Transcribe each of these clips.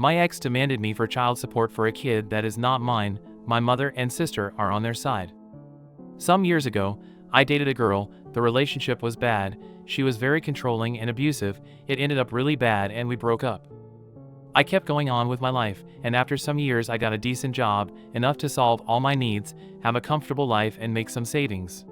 My ex demanded me for child support for a kid that is not mine. My mother and sister are on their side. Some years ago, I dated a girl. The relationship was bad. She was very controlling and abusive. It ended up really bad and we broke up. I kept going on with my life, and after some years I got a decent job, enough to solve all my needs, have a comfortable life and make some savings.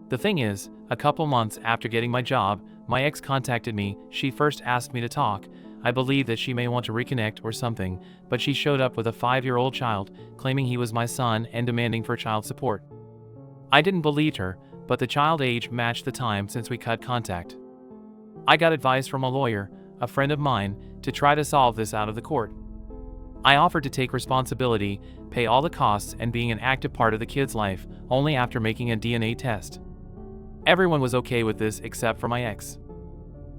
The thing is, a couple months after getting my job, my ex contacted me. She first asked me to talk. I believe that she may want to reconnect or something, but she showed up with a 5-year-old child, claiming he was my son and demanding for child support. I didn't believe her, but the child age matched the time since we cut contact. I got advice from a lawyer, a friend of mine, to try to solve this out of the court. I offered to take responsibility, pay all the costs and being an active part of the kid's life, only after making a DNA test. Everyone was okay with this except for my ex.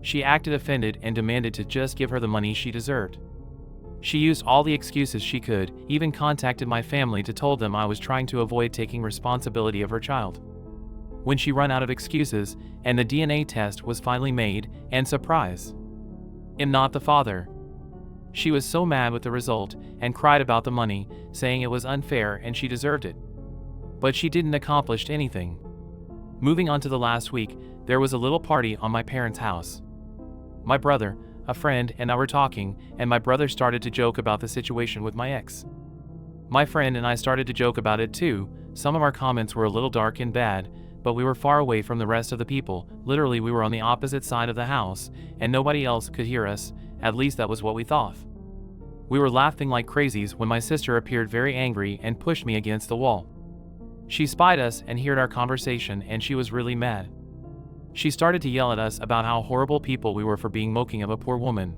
She acted offended and demanded to just give her the money she deserved. She used all the excuses she could, even contacted my family to tell them I was trying to avoid taking responsibility of her child. When she ran out of excuses, and the DNA test was finally made, and surprise! I'm not the father. She was so mad with the result, and cried about the money, saying it was unfair and she deserved it. But she didn't accomplish anything. Moving on to the last week, there was a little party on my parents' house. My brother, a friend, and I were talking, and my brother started to joke about the situation with my ex. My friend and I started to joke about it too. Some of our comments were a little dark and bad, but we were far away from the rest of the people. Literally, we were on the opposite side of the house, and nobody else could hear us. At least that was what we thought. We were laughing like crazies when my sister appeared very angry and pushed me against the wall. She spied us and heard our conversation, and she was really mad. She started to yell at us about how horrible people we were for being mocking of a poor woman.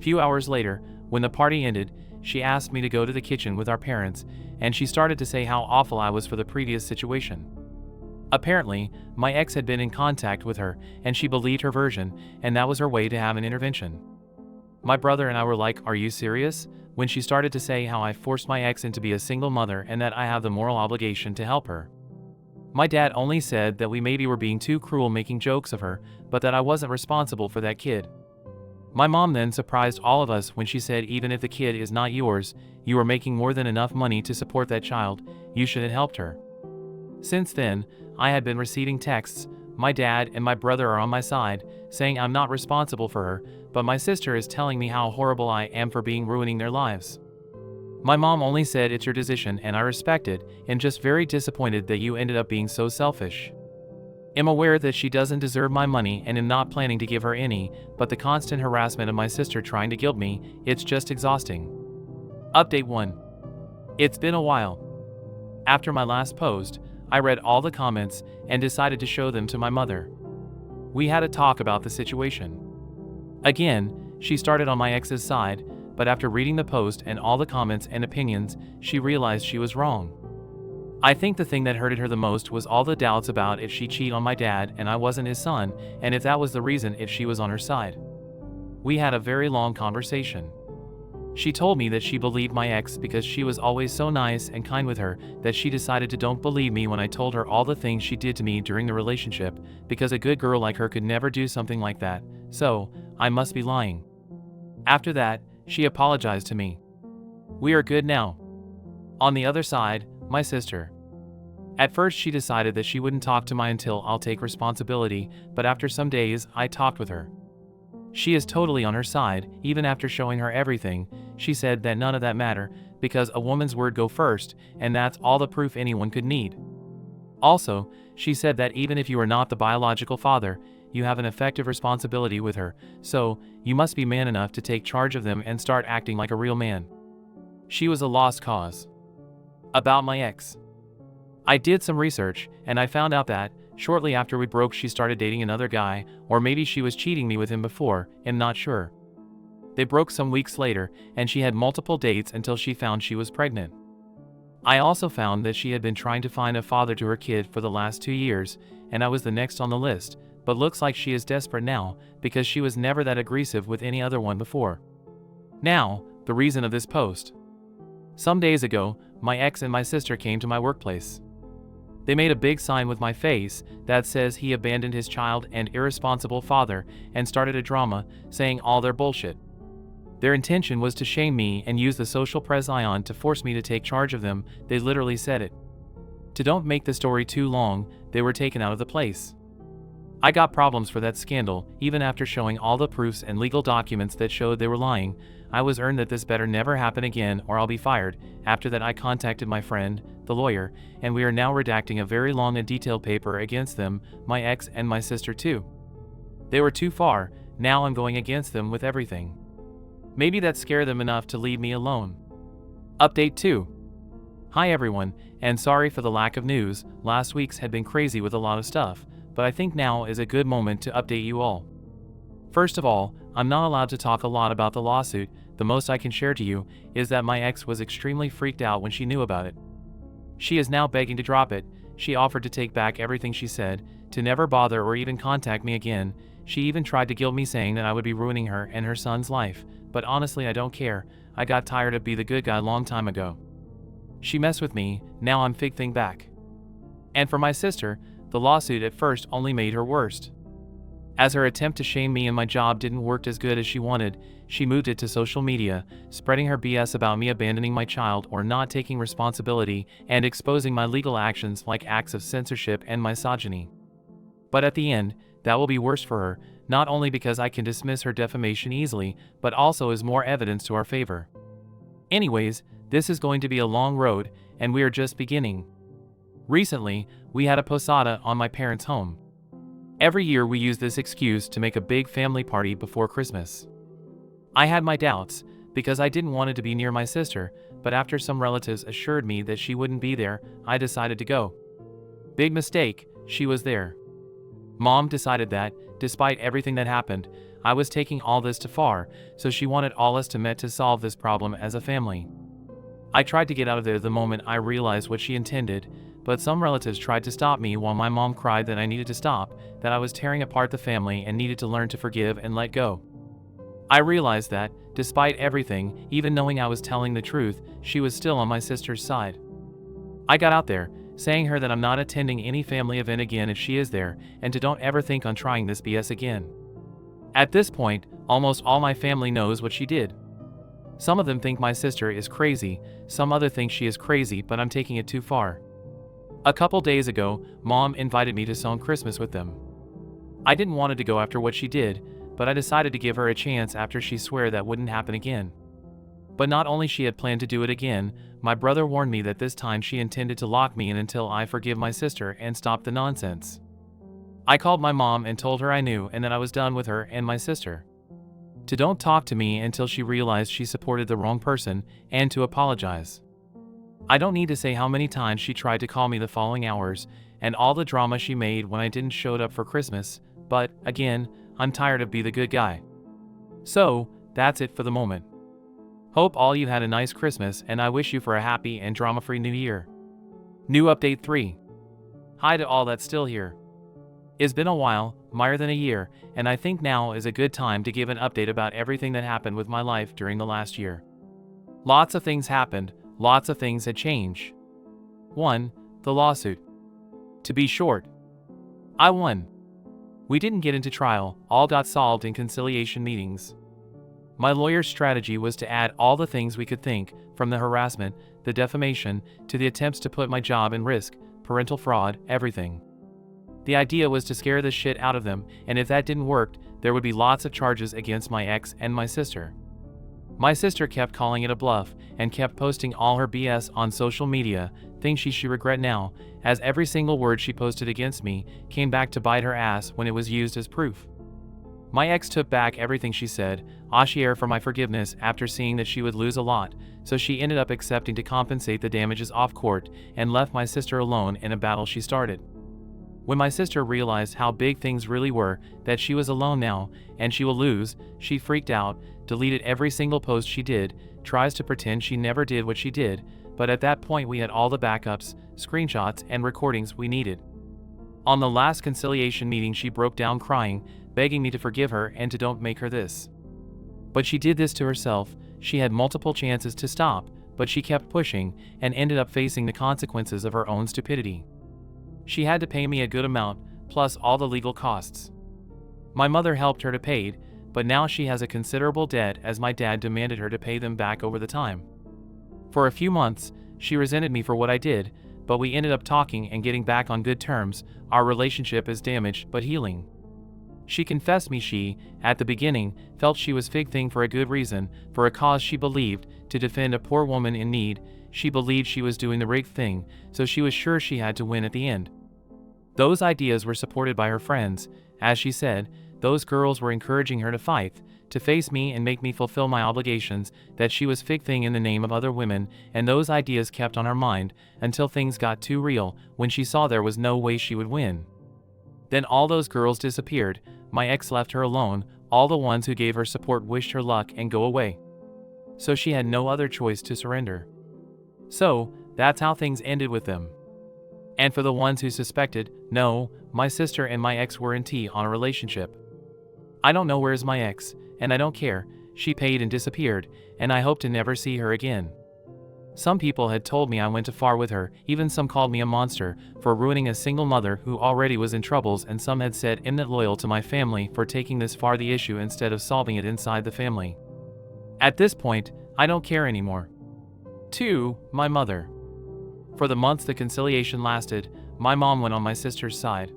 Few hours later, when the party ended, she asked me to go to the kitchen with our parents, and she started to say how awful I was for the previous situation. Apparently, my ex had been in contact with her, and she believed her version, and that was her way to have an intervention. My brother and I were like, "Are you serious?" when she started to say how I forced my ex into be a single mother and that I have the moral obligation to help her. My dad only said that we maybe were being too cruel making jokes of her, but that I wasn't responsible for that kid. My mom then surprised all of us when she said even if the kid is not yours, you are making more than enough money to support that child, you should have helped her. Since then, I had been receiving texts. My dad and my brother are on my side, saying I'm not responsible for her, but my sister is telling me how horrible I am for ruining their lives. My mom only said it's your decision and I respect it, and just very disappointed that you ended up being so selfish. I'm aware that she doesn't deserve my money and am not planning to give her any, but the constant harassment of my sister trying to guilt me, it's just exhausting. Update 1. It's been a while. After my last post, I read all the comments and decided to show them to my mother. We had a talk about the situation. Again, she started on my ex's side, but after reading the post and all the comments and opinions, she realized she was wrong. I think the thing that hurted her the most was all the doubts about if she cheated on my dad and I wasn't his son, and if that was the reason if she was on her side. We had a very long conversation. She told me that she believed my ex because she was always so nice and kind with her, that she decided to don't believe me when I told her all the things she did to me during the relationship, because a good girl like her could never do something like that, so I must be lying. After that, she apologized to me. We are good now. On the other side, my sister. At first she decided that she wouldn't talk to me until I'll take responsibility, but after some days I talked with her. She is totally on her side, even after showing her everything. She said that none of that matter, because a woman's word go first, and that's all the proof anyone could need. Also, she said that even if you are not the biological father, you have an effective responsibility with her, so you must be man enough to take charge of them and start acting like a real man. She was a lost cause. About my ex. I did some research, and I found out that, shortly after we broke, she started dating another guy, or maybe she was cheating me with him before, I'm not sure. They broke some weeks later, and she had multiple dates until she found she was pregnant. I also found that she had been trying to find a father to her kid for the last 2 years, and I was the next on the list, but looks like she is desperate now, because she was never that aggressive with any other one before. Now, the reason of this post. Some days ago, my ex and my sister came to my workplace. They made a big sign with my face that says he abandoned his child and irresponsible father, and started a drama, saying all their bullshit. Their intention was to shame me and use the social press ion to force me to take charge of them. They literally said it. To don't make the story too long, they were taken out of the place. I got problems for that scandal, even after showing all the proofs and legal documents that showed they were lying. I was earned that this better never happen again or I'll be fired. After that I contacted my friend, the lawyer, and we are now redacting a very long and detailed paper against them, my ex and my sister too. They were too far, now I'm going against them with everything. Maybe that scared them enough to leave me alone. Update 2. Hi everyone, and sorry for the lack of news. Last week's had been crazy with a lot of stuff, but I think now is a good moment to update you all. First of all, I'm not allowed to talk a lot about the lawsuit. The most I can share to you is that my ex was extremely freaked out when she knew about it. She is now begging to drop it. She offered to take back everything she said, to never bother or even contact me again. She even tried to guilt me, saying that I would be ruining her and her son's life, but honestly I don't care. I got tired of being the good guy long time ago. She messed with me, now I'm fig thing back. And for my sister, the lawsuit at first only made her worse. As her attempt to shame me and my job didn't work as good as she wanted, she moved it to social media, spreading her BS about me abandoning my child or not taking responsibility and exposing my legal actions like acts of censorship and misogyny. But at the end, that will be worse for her, not only because I can dismiss her defamation easily, but also as more evidence to our favor. Anyways, this is going to be a long road, and we are just beginning. Recently, we had a posada on my parents' home. Every year we use this excuse to make a big family party before Christmas. I had my doubts, because I didn't want it to be near my sister, but after some relatives assured me that she wouldn't be there, I decided to go. Big mistake, she was there. Mom decided that, despite everything that happened, I was taking all this too far, so she wanted all us to meet to solve this problem as a family. I tried to get out of there the moment I realized what she intended, but some relatives tried to stop me while my mom cried that I needed to stop, that I was tearing apart the family and needed to learn to forgive and let go. I realized that, despite everything, even knowing I was telling the truth, she was still on my sister's side. I got out there, saying her that I'm not attending any family event again if she is there, and to don't ever think on trying this BS again. At this point, almost all my family knows what she did. Some of them think my sister is crazy, some other think she is crazy, but I'm taking it too far. A couple days ago, Mom invited me to spend Christmas with them. I didn't want to go after what she did, but I decided to give her a chance after she swore that wouldn't happen again. But not only she had planned to do it again, my brother warned me that this time she intended to lock me in until I forgive my sister and stop the nonsense. I called my mom and told her I knew and that I was done with her and my sister. To don't talk to me until she realized she supported the wrong person, and to apologize. I don't need to say how many times she tried to call me the following hours, and all the drama she made when I didn't show up for Christmas, but, again, I'm tired of being the good guy. So, that's it for the moment. Hope all you had a nice Christmas, and I wish you for a happy and drama-free new year. New update 3. Hi to all that's still here. It's been a while, more than a year, and I think now is a good time to give an update about everything that happened with my life during the last year. Lots of things happened, lots of things had changed. 1. The lawsuit. To be short, I won. We didn't get into trial, all got solved in conciliation meetings. My lawyer's strategy was to add all the things we could think, from the harassment, the defamation, to the attempts to put my job in risk, parental fraud, everything. The idea was to scare the shit out of them, and if that didn't work, there would be lots of charges against my ex and my sister. My sister kept calling it a bluff, and kept posting all her BS on social media, things she should regret now, as every single word she posted against me came back to bite her ass when it was used as proof. My ex took back everything she said, asking for my forgiveness after seeing that she would lose a lot, so she ended up accepting to compensate the damages off court, and left my sister alone in a battle she started. When my sister realized how big things really were, that she was alone now, and she will lose, she freaked out, deleted every single post she did, tries to pretend she never did what she did, but at that point we had all the backups, screenshots, and recordings we needed. On the last conciliation meeting she broke down crying, begging me to forgive her and to don't make her this. But she did this to herself. She had multiple chances to stop, but she kept pushing, and ended up facing the consequences of her own stupidity. She had to pay me a good amount, plus all the legal costs. My mother helped her to pay, but now she has a considerable debt as my dad demanded her to pay them back over the time. For a few months, she resented me for what I did, but we ended up talking and getting back on good terms. Our relationship is damaged but healing. She confessed me she, at the beginning, felt she was fig thing for a good reason, for a cause she believed, to defend a poor woman in need. She believed she was doing the right thing, so she was sure she had to win at the end. Those ideas were supported by her friends. As she said, those girls were encouraging her to fight, to face me and make me fulfill my obligations, that she was fig thing in the name of other women, and those ideas kept on her mind, until things got too real, when she saw there was no way she would win. Then all those girls disappeared. My ex left her alone. All the ones who gave her support wished her luck and go away. So she had no other choice to surrender. So, that's how things ended with them. And for the ones who suspected, no, my sister and my ex were in tea on a relationship. I don't know where's my ex, and I don't care. She paid and disappeared, and I hope to never see her again. Some people had told me I went too far with her, even some called me a monster for ruining a single mother who already was in troubles, and some had said I'm not loyal to my family for taking this far the issue instead of solving it inside the family. At this point, I don't care anymore. 2. My mother. For the months the conciliation lasted, my mom went on my sister's side.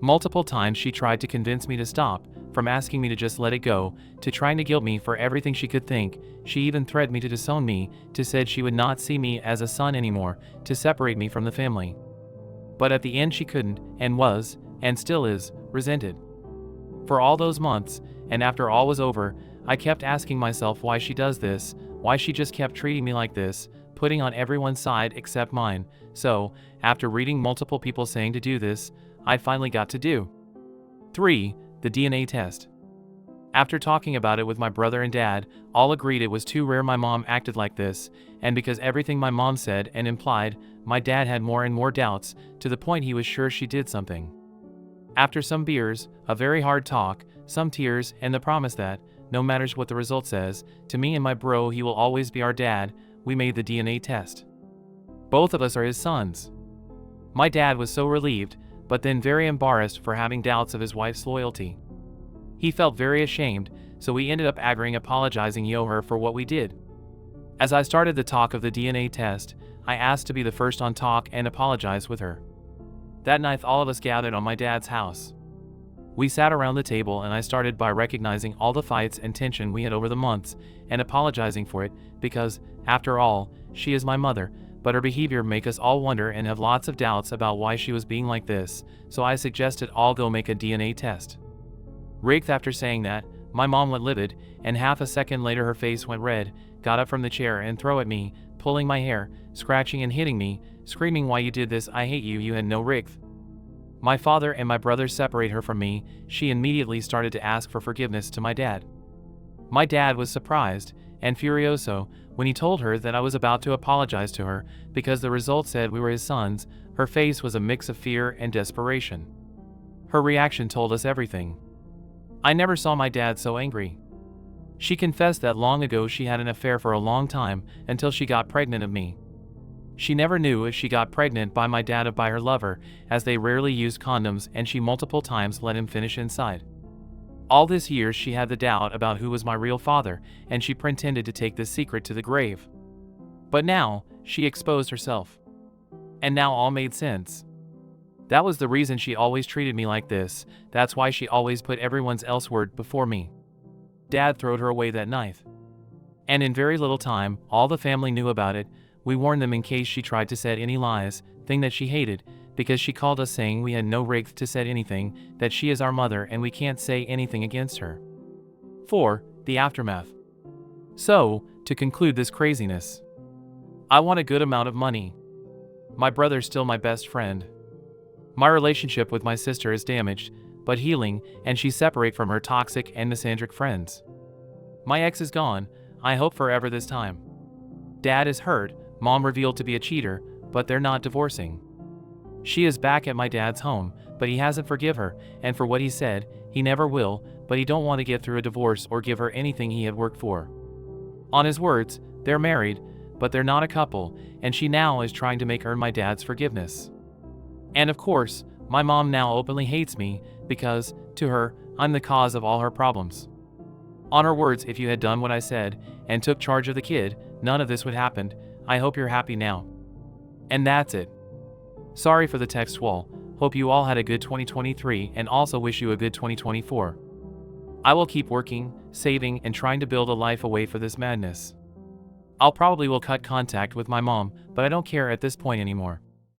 Multiple times she tried to convince me to stop, from asking me to just let it go, to trying to guilt me for everything she could think. She even threatened me to disown me, to said she would not see me as a son anymore, to separate me from the family. But at the end she couldn't, and was, and still is, resented. For all those months, and after all was over, I kept asking myself why she does this, why she just kept treating me like this, putting on everyone's side except mine. So, after reading multiple people saying to do this, I finally got to do. 3. The DNA test. After talking about it with my brother and dad, all agreed it was too rare my mom acted like this, and because everything my mom said and implied, my dad had more and more doubts, to the point he was sure she did something. After some beers, a very hard talk, some tears, and the promise that, no matters what the result says, to me and my bro he will always be our dad, we made the DNA test. Both of us are his sons. My dad was so relieved, but then very embarrassed for having doubts of his wife's loyalty. He felt very ashamed, so we ended up agreeing apologizing to her for what we did. As I started the talk of the DNA test, I asked to be the first on talk and apologize with her. That night all of us gathered on my dad's house. We sat around the table and I started by recognizing all the fights and tension we had over the months and apologizing for it, because, after all, she is my mother, but her behavior make us all wonder and have lots of doubts about why she was being like this, so I suggested all go make a DNA test. Rigged. After saying that, my mom went livid, and half a second later her face went red, got up from the chair and threw at me, pulling my hair, scratching and hitting me, screaming why you did this, I hate you, you had no right. My father and my brother separate her from me. She immediately started to ask for forgiveness to my dad. My dad was surprised and furioso when he told her that I was about to apologize to her because the result said we were his sons. Her face was a mix of fear and desperation. Her reaction told us everything. I never saw my dad so angry. She confessed that long ago she had an affair for a long time until she got pregnant of me. She never knew if she got pregnant by my dad or by her lover, as they rarely used condoms, and she multiple times let him finish inside. All this years she had the doubt about who was my real father, and she pretended to take this secret to the grave. But now, she exposed herself. And now all made sense. That was the reason she always treated me like this. That's why she always put everyone's else word before me. Dad throwed her away that night. And in very little time, all the family knew about it. We warned them in case she tried to say any lies, thing that she hated, because she called us saying we had no right to say anything, that she is our mother and we can't say anything against her. 4. The aftermath. So, to conclude this craziness, I want a good amount of money. My brother's still my best friend. My relationship with my sister is damaged, but healing, and she's separate from her toxic and misandric friends. My ex is gone, I hope forever this time. Dad is hurt, mom revealed to be a cheater, but they're not divorcing. She is back at my dad's home, but he hasn't forgive her, and for what he said, he never will, but he don't want to get through a divorce or give her anything he had worked for. On his words, they're married, but they're not a couple, and she now is trying to make earn my dad's forgiveness. And of course, my mom now openly hates me, because, to her, I'm the cause of all her problems. On her words, if you had done what I said and took charge of the kid, none of this would happen. I hope you're happy now. And that's it. Sorry for the text wall. Hope you all had a good 2023 and also wish you a good 2024. I will keep working, saving, and trying to build a life away from this madness. I'll probably will cut contact with my mom, but I don't care at this point anymore.